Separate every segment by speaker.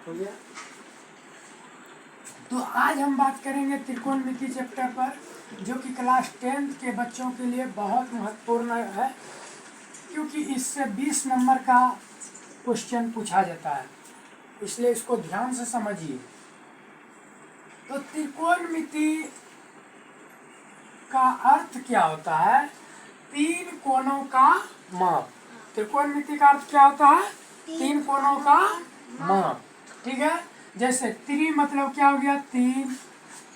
Speaker 1: हो गया। तो आज हम बात करेंगे त्रिकोणमिति चैप्टर पर, जो कि क्लास 10th के बच्चों के लिए बहुत महत्वपूर्ण है, क्योंकि इससे 20 नंबर का क्वेश्चन पूछा जाता है, इसलिए इसको ध्यान से समझिए। तो त्रिकोणमिति का अर्थ क्या होता है? तीन कोणों का माप। त्रिकोणमिति का अर्थ क्या होता है? तीन कोणों का माप। ठीक है, जैसे त्रि मतलब क्या हो गया? तीन,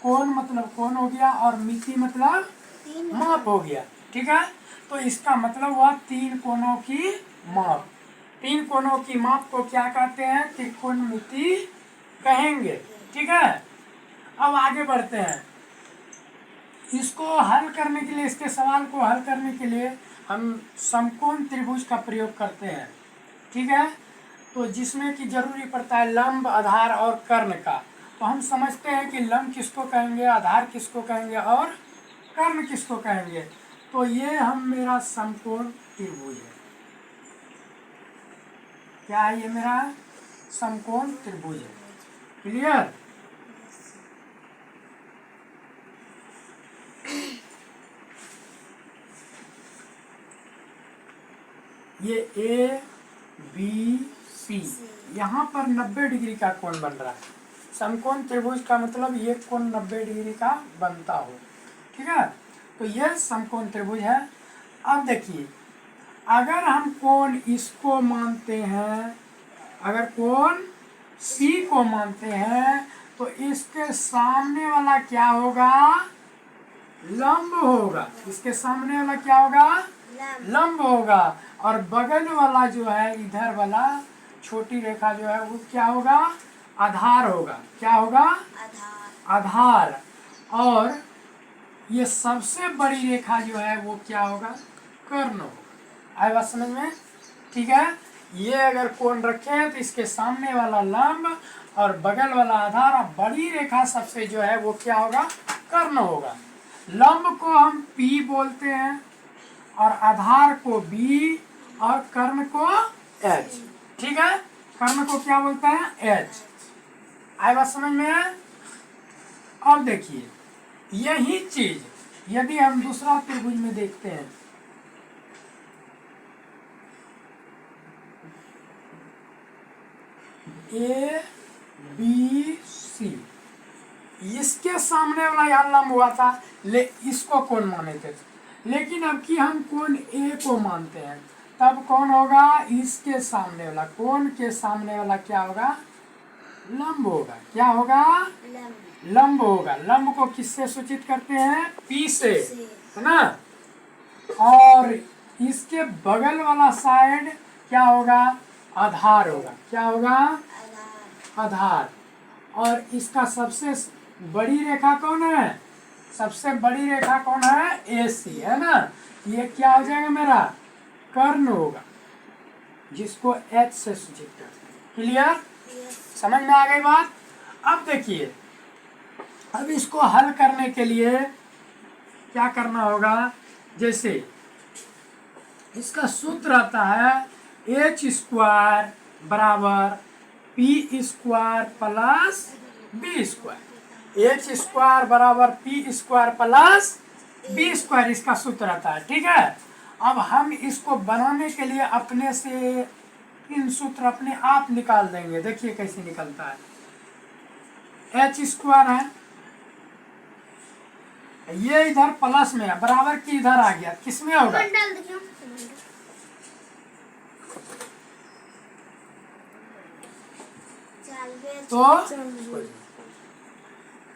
Speaker 1: कोण मतलब कोण हो गया, और मिति मतलब माप हो गया। ठीक है, तो इसका मतलब हुआ तीन कोणों की माप। तीन कोणों की माप को क्या कहते हैं? त्रिकोणमिति कहेंगे। ठीक है, अब आगे बढ़ते हैं। इसको हल करने के लिए, इसके सवाल को हल करने के लिए हम समकोण त्रिभुज का प्रयोग करते हैं। ठीक है, तो जिसमें कि जरूरी पड़ता है लंब, आधार और कर्ण का। तो हम समझते हैं कि लंब किसको कहेंगे, आधार किसको कहेंगे और कर्ण किसको कहेंगे। तो ये हम मेरा समकोण त्रिभुज है। क्या है? ये मेरा समकोण त्रिभुज है। क्लियर? ये ए बी सी, यहाँ पर 90 डिग्री का कोण बन रहा है। समकोण त्रिभुज का मतलब ये कोण 90 डिग्री का बनता हो। ठीक है, तो ये समकोण त्रिभुज है। अब देखिए, अगर हम कोण इसको मानते हैं, अगर कोण सी को मानते हैं, तो इसके सामने वाला क्या होगा? लंब होगा। इसके सामने वाला क्या होगा? लंब होगा। और बगल वाला जो है, इधर वाला छोटी रेखा जो है, वो क्या होगा? आधार होगा। क्या होगा? आधार। और ये सबसे बड़ी रेखा जो है वो क्या होगा? कर्ण होगा। आए बात समझ में? ठीक है, ये अगर कोण रखें तो इसके सामने वाला लंब और बगल वाला आधार, और बड़ी रेखा सबसे जो है वो क्या होगा? कर्ण होगा। लंब को हम P बोलते हैं, और आधार को B, और कर्ण को H। ठीक है, कर्ण को क्या बोलते हैं? H। आए बात समझ में? अब देखिए, यही चीज यदि हम दूसरा त्रिभुज में देखते हैं, ए बी सी, इसके सामने वाला यहाँ लंब हुआ था, इसको कौन माने थे, लेकिन अब कि हम कोण ए को मानते हैं, तब कौन होगा? इसके सामने वाला, कोण के सामने वाला क्या होगा? लंब होगा। क्या होगा? लंब होगा। लंब को किससे सूचित करते हैं? P से, है ना? और इसके बगल वाला साइड क्या होगा? आधार होगा। क्या होगा? आधार। और इसका सबसे बड़ी रेखा कौन है? सबसे बड़ी रेखा कौन है? AC, है ना? ये क्या हो जाएगा? मेरा कर्ण होगा, जिसको H से सूचित करते हैं। क्लियर? समझ में आ गई बात? अब देखिए, अब इसको हल करने के लिए क्या करना होगा? जैसे इसका सूत्र आता है H² बराबर P² प्लस B²। H² बराबर P² प्लस B², इसका सूत्र आता है। ठीक है, अब हम इसको बनाने के लिए अपने से इन सूत्र अपने आप निकाल देंगे। देखिए कैसे निकलता है। H² है, ये इधर प्लस में है, बराबर की इधर आ गया, किसमें होगा?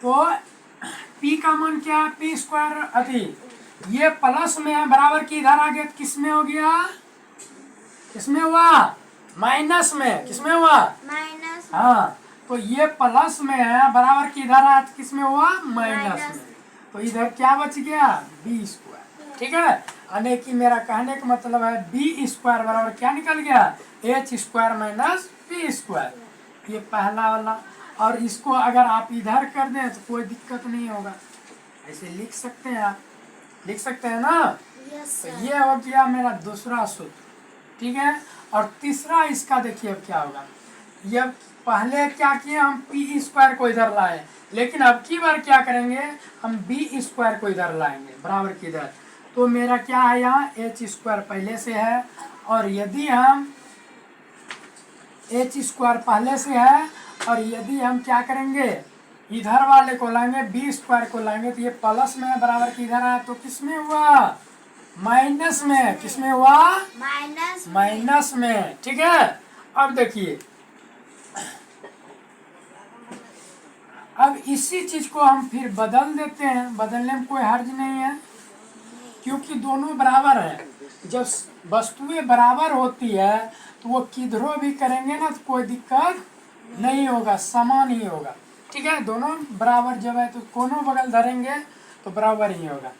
Speaker 1: तो P का मान क्या है? P² अधिक, ये प्लस में है, बराबर की इधर आ गया, किसमें हो गया? किसमें हुआ? माइनस में। किसमें हुआ? माइनस। हाँ, तो ये प्लस में है, बराबर की इधर आया, किसमें हुआ? माइनस में। तो इधर क्या बच गया? B²। ठीक है, यानी कि मेरा कहने का मतलब है B² बराबर क्या निकल गया? H² minus P²। ये पहला वाला। और इसको अगर आप इधर कर दें तो कोई दिक्कत नहीं होगा, ऐसे लिख सकते हैं आप, लिख सकते हैं ना? तो ये हो गया मेरा दूसरा सूत्र। ठीक है, और तीसरा इसका देखिए अब क्या होगा। ये पहले क्या किए, हम पी स्क्वायर को इधर लाए, लेकिन अब की बार क्या करेंगे, हम बी स्क्वायर को इधर लाएंगे बराबर की इधर। तो मेरा क्या है यहाँ एच स्क्वायर पहले से है, और यदि हम एच स्क्वायर पहले से है, और यदि हम क्या करेंगे इधर वाले को लाएंगे बी स्क्वायर को लाएंगे, तो ये प्लस में है बराबर की इधर आया, तो किसमें हुआ, माइनस में। किसमें हुआ, माइनस में। ठीक है, अब देखिए, अब इसी चीज को हम फिर बदल देते हैं, बदलने में कोई हर्ज नहीं है, क्योंकि दोनों बराबर है। जब वस्तुएं बराबर होती है तो वो किधरों भी करेंगे ना तो कोई दिक्कत नहीं होगा, समान ही होगा। ठीक है, दोनों बराबर जब है तो दोनों बगल धरेंगे तो बराबर ही होगा।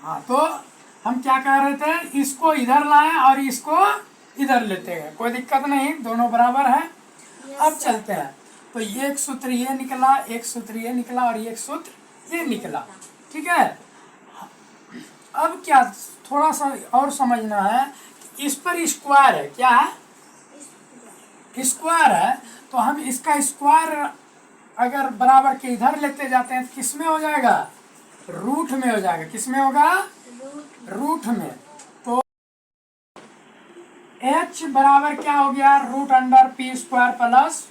Speaker 1: हाँ, तो हम क्या कह रहे थे, इसको इधर लाएं और इसको इधर लेते हैं, कोई दिक्कत नहीं, दोनों बराबर है। अब चलते हैं, तो एक सूत्र ये निकला, एक सूत्र ये निकला, और एक सूत्र ये निकला। ठीक है, अब क्या थोड़ा सा और समझना है, इस पर स्क्वायर है, क्या है, स्क्वायर है, तो हम इसका स्क्वायर अगर बराबर के इधर लेते जाते हैं तो किस में हो जाएगा, रूट में हो जाएगा। किस में होगा, रूट में। तो h बराबर क्या हो गया, root under P square plus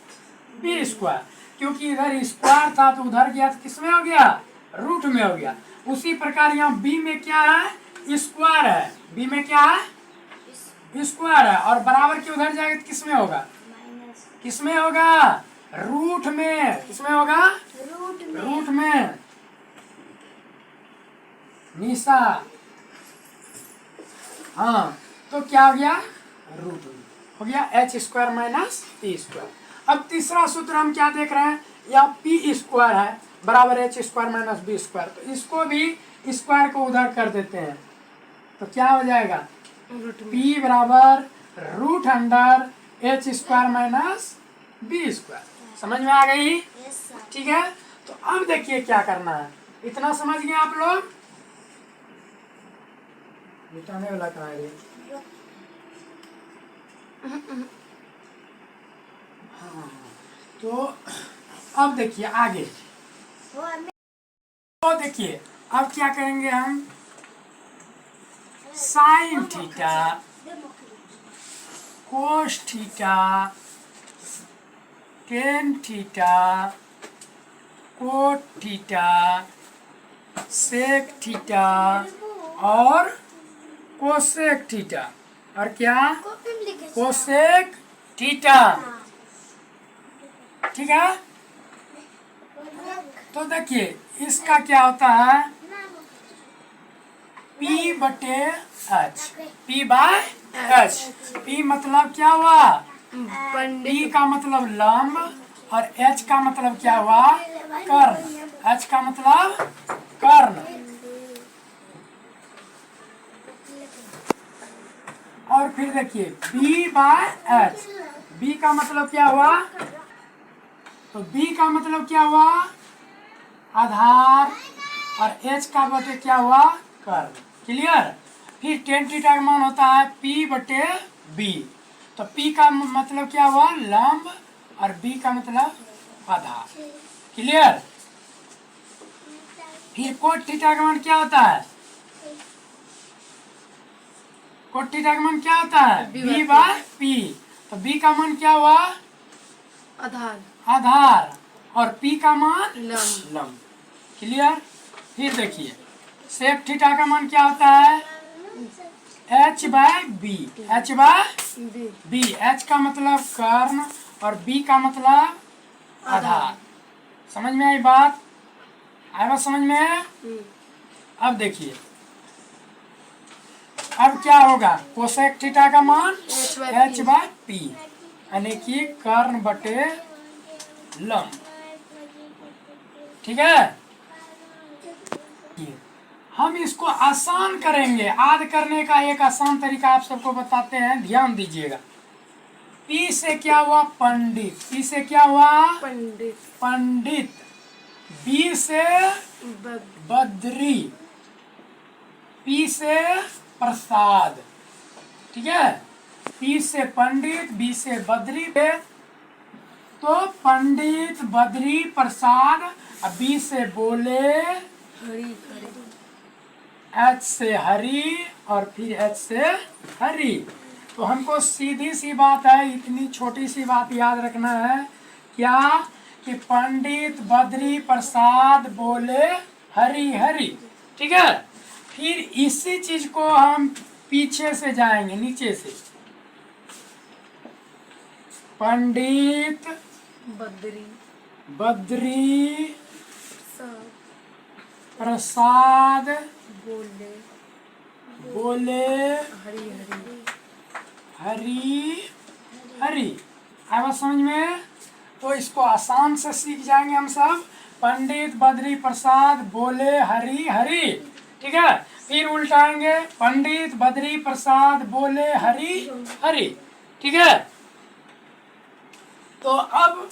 Speaker 1: B square, क्योंकि इधर स्क्वायर था तो उधर गया तो किस में हो गया, रूट में हो गया। उसी प्रकार यहाँ b में क्या है, स्क्वायर है, b में क्या है, स्क्वायर है, और बराबर के उधर जाएगा तो किस में होगा, किस में होगा, रूट में। किस में होगा, रूट में। निशा, हाँ, तो क्या हो गया, रूट में हो गया, H square minus P square. अब तीसरा सूत्र हम क्या देख रहे हैं, यहाँ पी स्क्वायर है बराबर H square minus B square, तो इसको भी स्क्वायर को उधर कर देते हैं, तो क्या हो जाएगा, पी बराबर root under H square minus B square. समझ में आ गई, ठीक है। तो अब देखिए क्या करना है, इतना समझ गए आप लोग, मिटाने वाला कहाँ है, हाँ, तो अब देखिए आगे, तो देखिए अब क्या करेंगे हम, sine theta, cos theta, tan theta, cot theta, sec theta और कोसेक थीटा, और क्या, कोसेक थीटा। ठीक है, तो देखिए इसका क्या होता है, P बटे H, P by H। P मतलब क्या हुआ, P का मतलब लंब, और H का मतलब क्या हुआ, कर्ण। H का मतलब कर्ण, और फिर देखिए B बाय H, B का मतलब क्या हुआ, तो B का मतलब क्या हुआ, आधार, और H का बटे क्या हुआ, कर्ण। क्लियर। फिर टेन थीटा का मान होता है P बटे B, तो P का मतलब क्या हुआ, लंब, और B का मतलब आधार। क्लियर। फिर कोट थीटा का मान क्या होता है, कोट थीटा का मान क्या होता है, B बाय P, तो B का मान क्या हुआ,
Speaker 2: आधार,
Speaker 1: आधार, और P का मान
Speaker 2: लंब।
Speaker 1: क्लियर। फिर देखिए सेक थीटा का मान क्या होता है, H by B, H by B, H का मतलब कर्ण और B का मतलब आधार। समझ में आई बात, आया बात समझ में। अब देखिए अब क्या होगा, कोसेक थीटा का मान H बाय P, यानी कि कर्ण बटे लंब। ठीक है, हम इसको आसान करेंगे, याद करने का एक आसान तरीका आप सबको बताते हैं, ध्यान दीजिएगा। P से क्या हुआ, पंडित, P से क्या हुआ,
Speaker 2: पंडित,
Speaker 1: पंडित, B से बद्री, P से प्रसाद। ठीक है, पी से पंडित, बी से बद्री। तो पंडित बद्री प्रसाद, बी से बोले,
Speaker 2: हरी हरी
Speaker 1: एच से हरी, और फिर एच से हरी। तो हमको सीधी सी बात है, इतनी छोटी सी बात याद रखना है, क्या कि पंडित बद्री प्रसाद बोले हरी हरी। ठीक है, फिर इसी चीज को हम पीछे से जाएंगे, नीचे से। पंडित
Speaker 2: बद्री
Speaker 1: बद्री
Speaker 2: सब
Speaker 1: प्रसाद
Speaker 2: बोले
Speaker 1: बोले
Speaker 2: हरी हरी
Speaker 1: हरी हरी। आया समझ में? तो इसको आसान से सीख जाएंगे हम सब। पंडित बद्री प्रसाद बोले हरी हरी। ठीक है, फिर उल्टाएंगे, पंडित बद्री प्रसाद बोले हरी हरी। ठीक है, तो अब